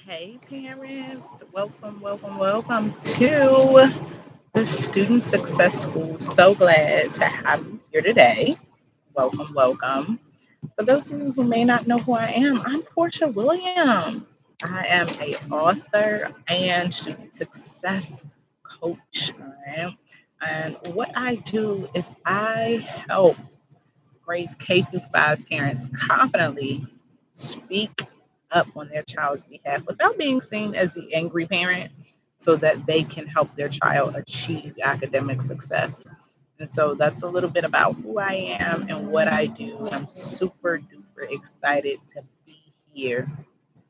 Hey, parents, welcome to the Student Success School. So glad to have you here today. Welcome. For those of you who may not know who I am, I'm Portia Williams. I am a author and student success coach. All right. And what I do is I help grades K through 5 parents confidently speak up on their child's behalf without being seen as the angry parent so that they can help their child achieve academic success. And so that's a little bit about who I am and what I do. I'm super duper excited to be here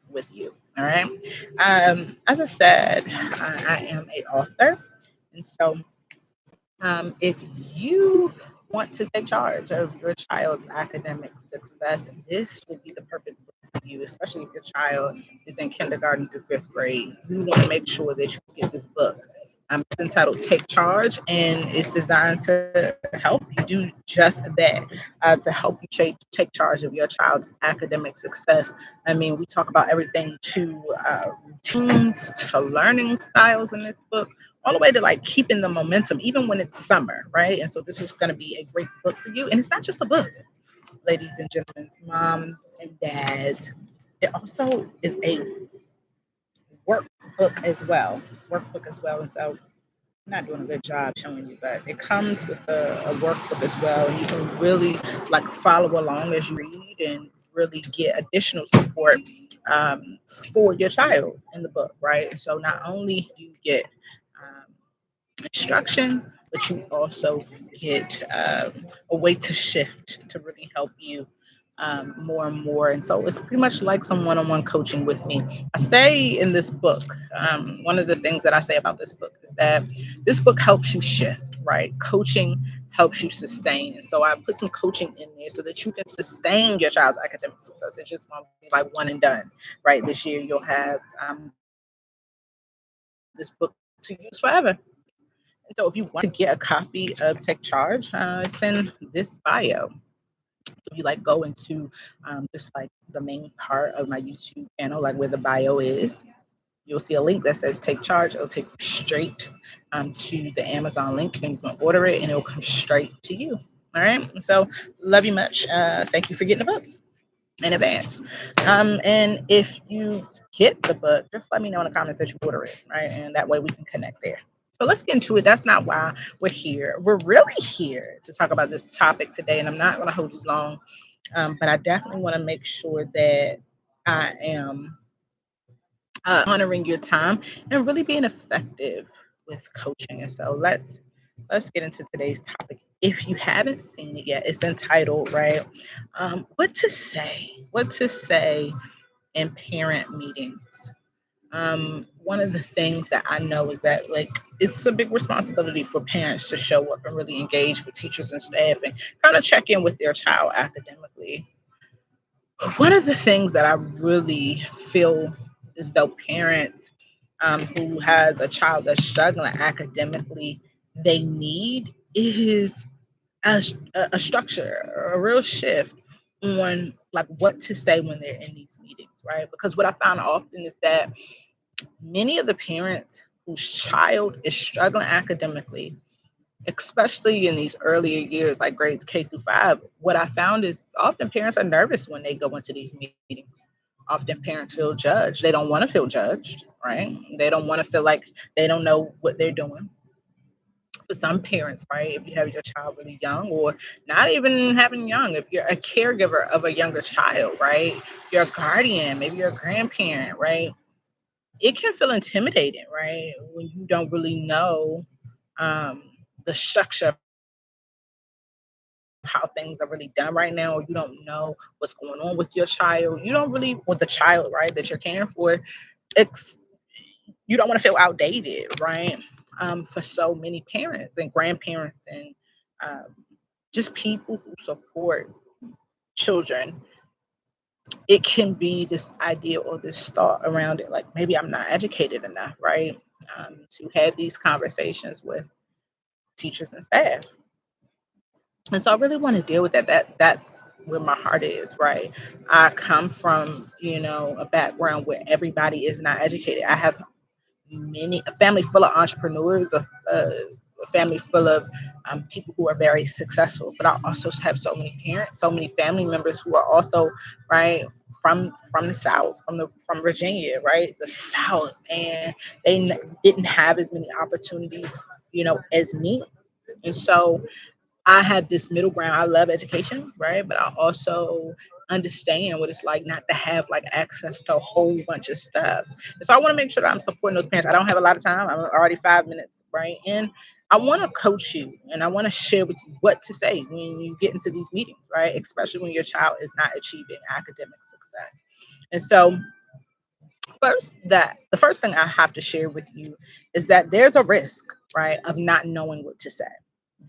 with you. All right. As I said, I am a author. And so if you want to take charge of your child's academic success, this would be the perfect book for you, especially if your child is in kindergarten through fifth grade. You want to make sure that you get this book. It's entitled Take Charge, and it's designed to help you do just that, to help you take charge of your child's academic success. I mean, we talk about everything to routines to learning styles in this book, all the way to like keeping the momentum, even when it's summer, right? And so this is going to be a great book for you. And it's not just a book, ladies and gentlemen, moms and dads. It also is a workbook as well, And so I'm not doing a good job showing you, but it comes with a workbook as well. And you can really like follow along as you read and really get additional support um, for your child in the book, right? And so not only do you get um, instruction, but you also get a way to shift to really help you more and more. And so it's pretty much like some one on one coaching with me. I say in this book, one of the things that I say about this book is that this book helps you shift, right? Coaching helps you sustain. And so I put some coaching in there so that you can sustain your child's academic success. It just won't be like one and done, right? This year you'll have this book to use forever. And so if you want to get a copy of Take Charge, it's in this bio. If you like go into just like the main part of my YouTube channel, like where the bio is, you'll see a link that says Take Charge. It'll take you straight to the Amazon link, and you can order it, and it'll come straight to you. All right. So love you much. Thank you for getting the book in advance. And if you get the book, just let me know in the comments that you order it, right? And that way we can connect there. So let's get into it. That's not why we're here. We're really here to talk about this topic today, and I'm not going to hold you long, but I definitely want to make sure that I am honoring your time and really being effective with coaching. And so let's get into today's topic. If you haven't seen it yet, it's entitled, right? What to say? What to say in parent meetings? One of the things that I know is that like it's a big responsibility for parents to show up and really engage with teachers and staff and kind of check in with their child academically. One of the things that I really feel as though parents who has a child that's struggling academically, they need is a structure, a real shift on like what to say when they're in these meetings, right? Because what I found often is that many of the parents whose child is struggling academically, especially in these earlier years, like grades K through 5, what I found is often parents are nervous when they go into these meetings. Often parents feel judged. They don't want to feel judged, right? They don't want to feel like they don't know what they're doing. For some parents, right, if you have your child really young or not even having young, if you're a caregiver of a younger child, right, you're a guardian, maybe you're a grandparent, right, it can feel intimidating, right, when you don't really know um, the structure of how things are really done right now, or you don't know what's going on with your child. You don't really, with the child, right, that you're caring for, it's you don't want to feel outdated, right? For so many parents and grandparents and um, just people who support children, it can be this idea or this thought around it, like maybe I'm not educated enough, right? To have these conversations with teachers and staff. And so I really want to deal with that. That's where my heart is, right? I come from, a background where everybody is not educated. I have a family full of entrepreneurs, a family full of people who are very successful. But I also have so many parents, so many family members who are also right from the South, from Virginia, right, the South, and didn't have as many opportunities, as me. And so I have this middle ground. I love education, right? But I also understand what it's like not to have like access to a whole bunch of stuff. And so I want to make sure that I'm supporting those parents. I don't have a lot of time. I'm already 5 minutes, right? And I want to coach you and I want to share with you what to say when you get into these meetings, right? Especially when your child is not achieving academic success. And so the first thing I have to share with you is that there's a risk, right, of not knowing what to say.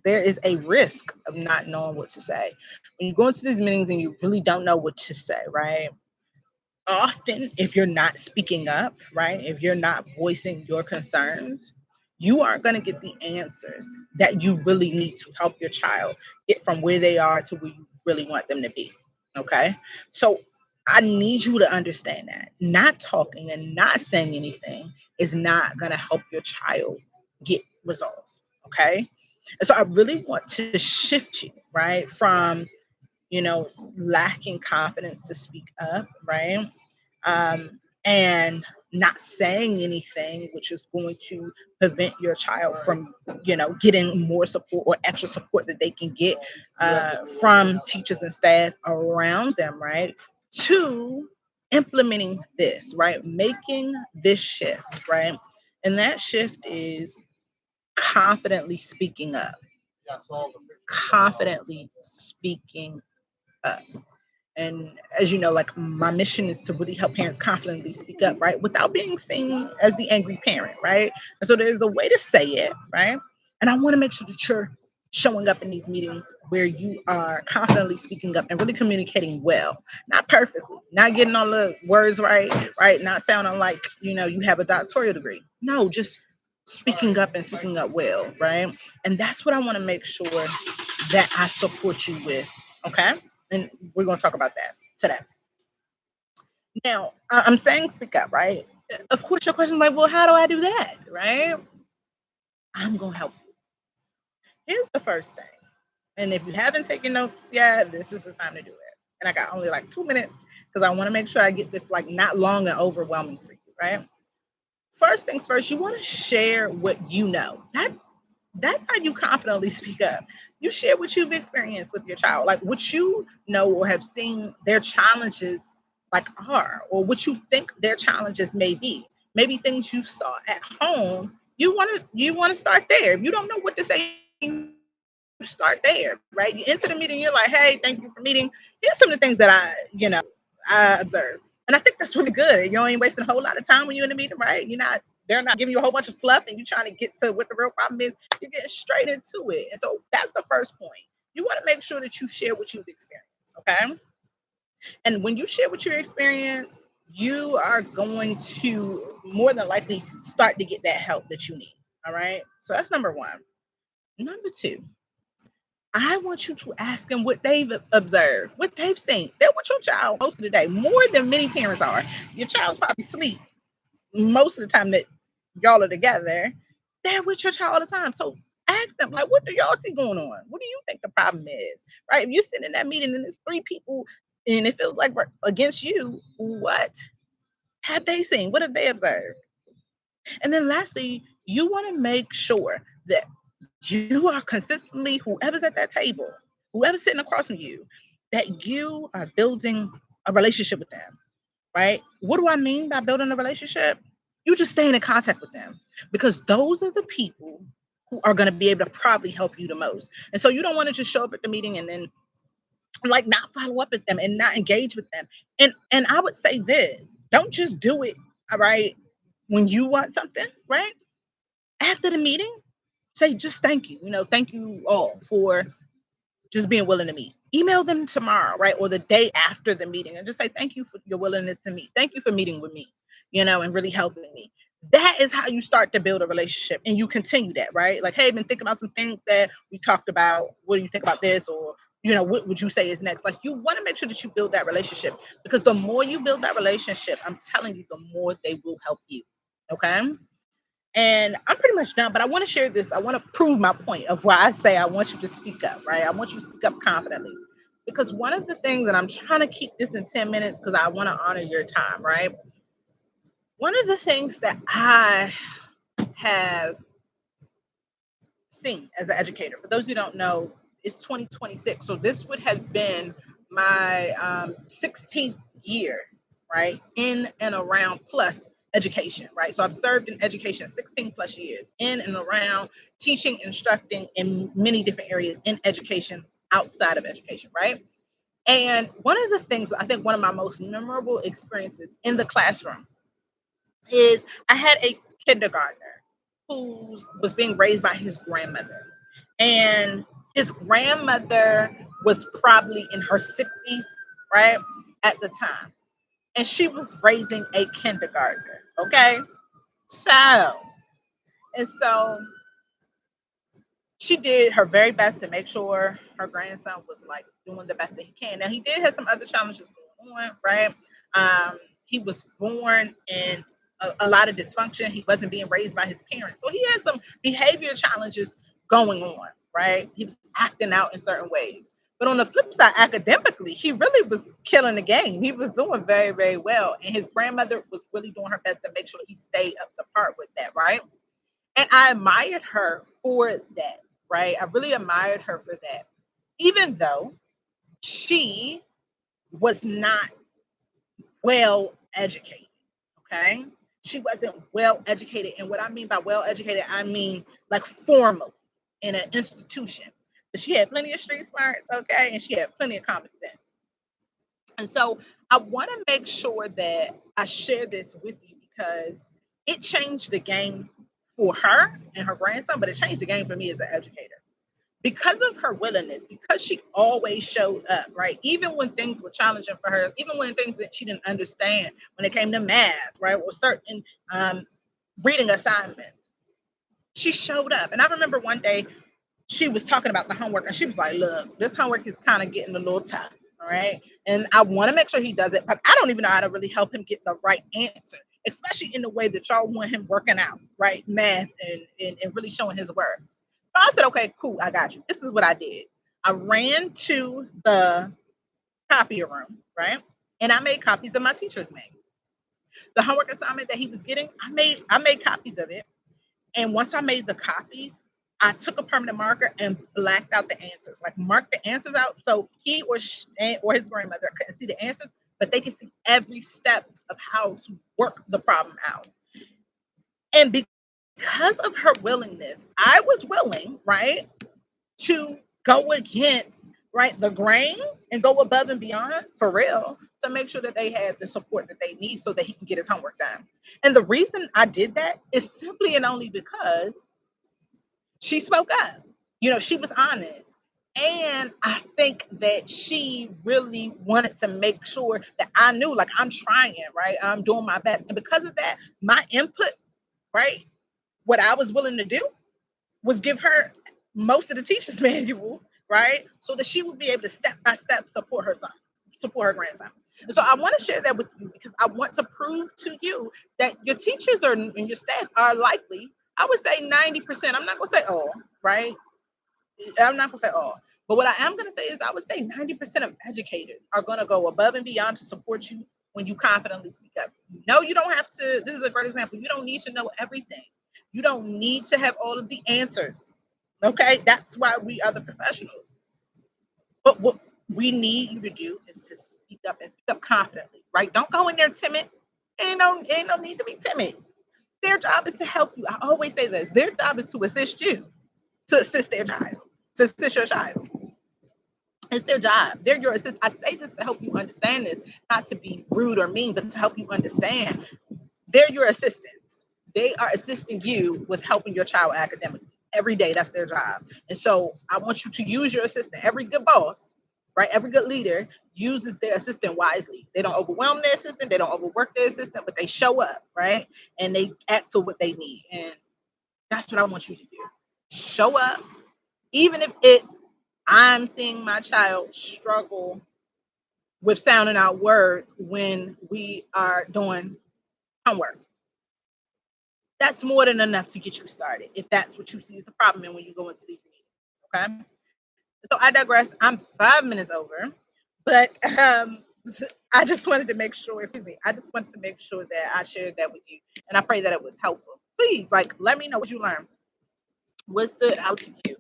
There is a risk of not knowing what to say. When you go into these meetings and you really don't know what to say, right? Often, if you're not speaking up, right, if you're not voicing your concerns, you aren't going to get the answers that you really need to help your child get from where they are to where you really want them to be. Okay. So I need you to understand that not talking and not saying anything is not going to help your child get results. Okay. And so I really want to shift you, right, from lacking confidence to speak up, right? And not saying anything, which is going to prevent your child from, getting more support or extra support that they can get from teachers and staff around them, right? To implementing this, right? Making this shift, right? And that shift is confidently speaking up, confidently speaking up. And as you know, like my mission is to really help parents confidently speak up, right? Without being seen as the angry parent, right? And so there's a way to say it, right? And I want to make sure that you're showing up in these meetings where you are confidently speaking up and really communicating well, not perfectly, not getting all the words right, right? Not sounding like, you have a doctoral degree. No, just speaking up and speaking up well, right? And that's what I want to make sure that I support you with. Okay. And we're going to talk about that today. Now, I'm saying speak up, right? Of course, your question is like, well, how do I do that, right? I'm going to help you. Here's the first thing. And if you haven't taken notes yet, this is the time to do it. And I got only like 2 minutes because I want to make sure I get this like not long and overwhelming for you, right? First things first, you want to share what you know. That's how you confidently speak up. You share what you've experienced with your child, like what you know or have seen their challenges like are, or what you think their challenges may be. Maybe things you saw at home. You want to start there. If you don't know what to say, you start there, right? You enter the meeting, you're like, hey, thank you for meeting. Here's some of the things that I observed. And I think that's really good. You ain't wasting a whole lot of time when you're in the meeting, right? They're not giving you a whole bunch of fluff and you trying to get to what the real problem is. You're getting straight into it. And so that's the first point. You want to make sure that you share what you've experienced. Okay. And when you share what you experience, you are going to more than likely start to get that help that you need. All right. So that's number one. Number two, I want you to ask them what they've observed, what they've seen. They're with your child most of the day, more than many parents are. Your child's probably asleep most of the time that y'all are together. They're with your child all the time. So ask them, like, what do y'all see going on? What do you think the problem is? Right? If you sit in that meeting and there's three people and it feels like we're against you, what have they seen? What have they observed? And then lastly, you want to make sure that you are consistently, whoever's at that table, whoever's sitting across from you, that you are building a relationship with them, right? What do I mean by building a relationship? You just staying in contact with them because those are the people who are going to be able to probably help you the most. And so you don't want to just show up at the meeting and then like not follow up with them and not engage with them. And I would say this, don't just do it, all right, when you want something, right? After the meeting, say just thank you. Thank you all for just being willing to meet. Email them tomorrow, right? Or the day after the meeting and just say, thank you for your willingness to meet. Thank you for meeting with me, and really helping me. That is how you start to build a relationship, and you continue that, right? Like, hey, I've been thinking about some things that we talked about. What do you think about this? Or, what would you say is next? Like, you want to make sure that you build that relationship, because the more you build that relationship, I'm telling you, the more they will help you. Okay. And I'm pretty much done, but I want to share this. I want to prove my point of why I say I want you to speak up, right? I want you to speak up confidently. Because one of the things, and I'm trying to keep this in 10 minutes because I want to honor your time, right? One of the things that I have seen as an educator, for those who don't know, it's 2026. So this would have been my 16th year, right, in and around plus education, right? So I've served in education 16 plus years, in and around teaching, instructing in many different areas in education, outside of education, right? And one of the things, I think one of my most memorable experiences in the classroom is I had a kindergartner who was being raised by his grandmother. And his grandmother was probably in her 60s, right, at the time. And she was raising a kindergartner. Okay. So, and so she did her very best to make sure her grandson was like doing the best that he can. Now he did have some other challenges going on, right? He was born in a lot of dysfunction. He wasn't being raised by his parents, so he had some behavior challenges going on, right? He was acting out in certain ways. But on the flip side, academically, he really was killing the game. He was doing very, very well. And his grandmother was really doing her best to make sure he stayed up to par with that, right? And I admired her for that, right? I really admired her for that. Even though she was not well educated, okay? She wasn't well educated. And what I mean by well educated, I mean like formally in an institution. But she had plenty of street smarts, okay? And she had plenty of common sense. And so I want to make sure that I share this with you because it changed the game for her and her grandson, but it changed the game for me as an educator. Because of her willingness, because she always showed up, right? Even when things were challenging for her, even when things that she didn't understand, when it came to math, right, or certain um, reading assignments, she showed up. And I remember one day she was talking about the homework and she was like, look, this homework is kind of getting a little tough. All right. And I want to make sure he does it, but I don't even know how to really help him get the right answer, especially in the way that y'all want him working out, right? Math and really showing his work. So I said, okay, cool, I got you. This is what I did. I ran to the copier room, right? And I made copies of my teacher's name. The homework assignment that he was getting, I made copies of it. And once I made the copies, I took a permanent marker and blacked out the answers, like marked the answers out so he or his grandmother couldn't see the answers, but they could see every step of how to work the problem out. And because of her willingness, I was willing, right, to go against, right, the grain and go above and beyond for real to make sure that they had the support that they need so that he can get his homework done. And the reason I did that is simply and only because she spoke up. She was honest. And I think that she really wanted to make sure that I knew, like, I'm trying, right? I'm doing my best. And because of that, my input, right? What I was willing to do was give her most of the teacher's manual, right? So that she would be able to step by step support her son, support her grandson. And so I want to share that with you because I want to prove to you that your teachers and your staff are likely, I would say 90%. I'm not going to say all, right? I'm not going to say all. But what I am going to say is I would say 90% of educators are going to go above and beyond to support you when you confidently speak up. No, you don't have to. This is a great example. You don't need to know everything. You don't need to have all of the answers. Okay, that's why we are the professionals. But what we need you to do is to speak up and speak up confidently, right? Don't go in there timid. Ain't no need to be timid. Their job is to help you. I always say this. Their job is to assist you, to assist their child, to assist your child. It's their job. They're your assist. I say this to help you understand this, not to be rude or mean, but to help you understand. They're your assistants. They are assisting you with helping your child academically every day. That's their job. And so I want you to use your assistant. Every good boss right? Every good leader uses their assistant wisely. They don't overwhelm their assistant, they don't overwork their assistant, but they show up, right? And they ask for what they need. And that's what I want you to do. Show up, even if it's I'm seeing my child struggle with sounding out words when we are doing homework. That's more than enough to get you started if that's what you see as the problem and when you go into these meetings. Okay. So I digress. I'm 5 minutes over, but I just wanted to make sure, excuse me, I just wanted to make sure that I shared that with you. And I pray that it was helpful. Please, like, let me know what you learned. What stood out to you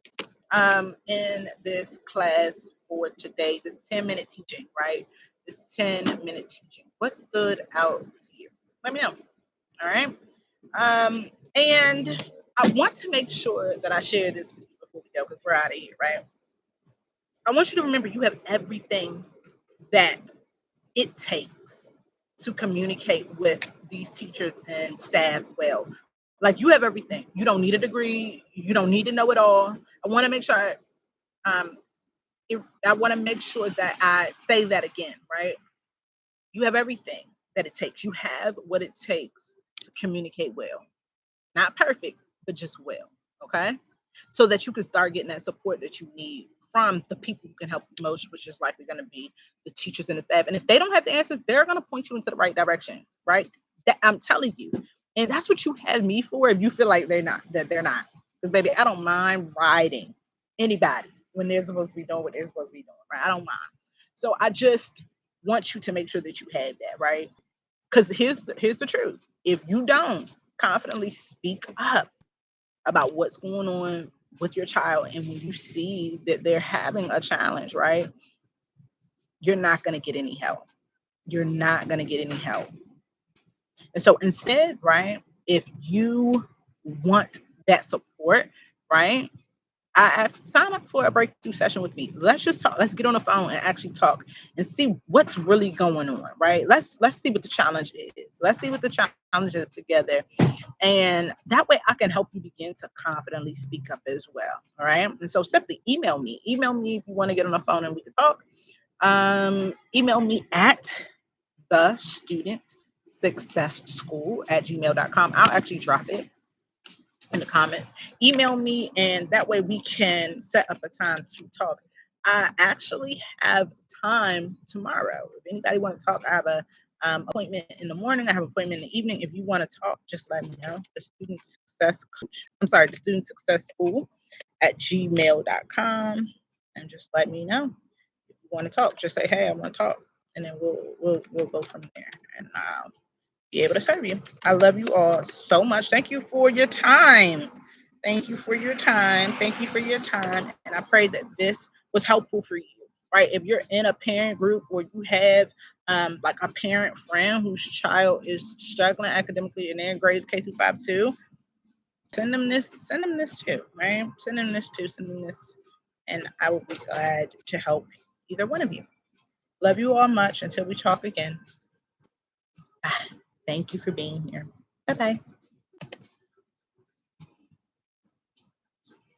in this class for today, this 10-minute teaching, right? This 10-minute teaching. What stood out to you? Let me know. All right. And I want to make sure that I share this with you before we go because we're out of here, right? I want you to remember you have everything that it takes to communicate with these teachers and staff well. Like you have everything. You don't need a degree. You don't need to know it all. I want to make sure um, I want to make sure that I say that again, right? You have everything that it takes. You have what it takes to communicate well. Not perfect, but just well. Okay. So that you can start getting that support that you need from the people who can help you most, which is likely going to be the teachers and the staff. And if they don't have the answers, they're going to point you into the right direction, right? That I'm telling you. And that's what you have me for if you feel like they're not. Because baby, I don't mind riding anybody when they're supposed to be doing what they're supposed to be doing, right? I don't mind. So I just want you to make sure that you have that, right? Because here's the truth. If you don't confidently speak up about what's going on with your child, and when you see that they're having a challenge, right, you're not going to get any help. You're not going to get any help. And so instead, right, if you want that support, right, sign up for a breakthrough session with me. Let's just talk. Let's get on the phone and actually talk and see what's really going on, right? Let's see what the challenge is. Let's see what the challenge is together. And that way I can help you begin to confidently speak up as well. All right. And so simply email me. Email me if you want to get on the phone and we can talk. Email me at the student success school at gmail.com. I'll actually drop it in the comments. Email me, and that way we can set up a time to talk. I actually have time tomorrow. If anybody want to talk, I have a appointment in the morning. I have an appointment in the evening. If you want to talk, just let me know. The student success school at gmail.com, and just let me know if you want to talk. Just say, hey, I want to talk, and then we'll go from there. And be able to serve you. I love you all so much. Thank you for your time. Thank you for your time. Thank you for your time. And I pray that this was helpful for you, right? If you're in a parent group or you have like a parent friend whose child is struggling academically and they're in grades K through 5 too, send them this too, right? Send them this, and I will be glad to help either one of you. Love you all much. Until we talk again. Bye. Thank you for being here. Bye-bye.